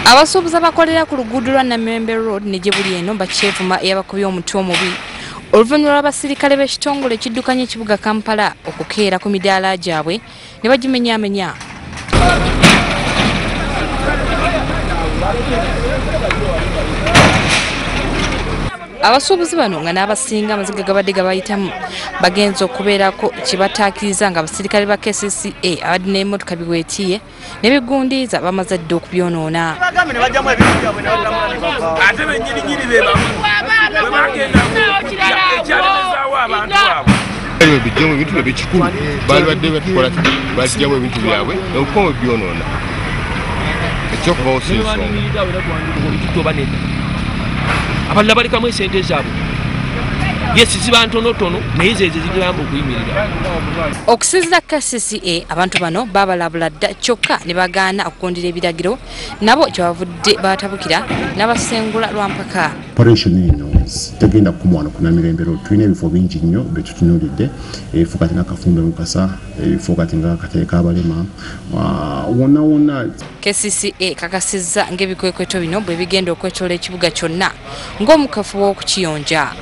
Abasuubuzi abakolera ku luguudo lwa Namirembe Road ne gyebuli eno bakyevuma eyabakubye omutwe omubi oluvannyuma lw'abaserikale b'ekitongole ekiddukanya ekibuga Kampala okukeera ku midaala gyabwe ne bagimenyaamenya. Abasuubuzi bano nga n'abasinga amaziga gabadde gabayitamu bagenza okubeerako kibataakiriza nga abaserikale ba KCCA abadde n'emmotoka biweetiye ne bigundiiza bamaze dda okubyonoona. Ebintu ebikikulu baali bakola bajjamu ebintu byabwe okukola byonoona ekyokubawo si nsonga. Abalala balikamu esente zaabwe yesi ziba ntonotono naye zezo zigamba okuyimirira. Okusinziira KCCA abantu bano babalabula dda kyokka ne bagaana okugondera ebiragiro nabo kyebavudde batabukira n'abasengula lwampaka. Operation eno tegenda kumwana ku Namirembe Road. Tulina ebifo bingi nnyo betutunuulidde, ebifo kati nga Kafumbe Mukasa, ebifo kati nga Kateeka Abalema, wonna wonna. KCCA kakasizza ng'ebikwekweto bino bwe bigenda okwetoola ekibuga kyonna ng'omukafu w'okukiyonja.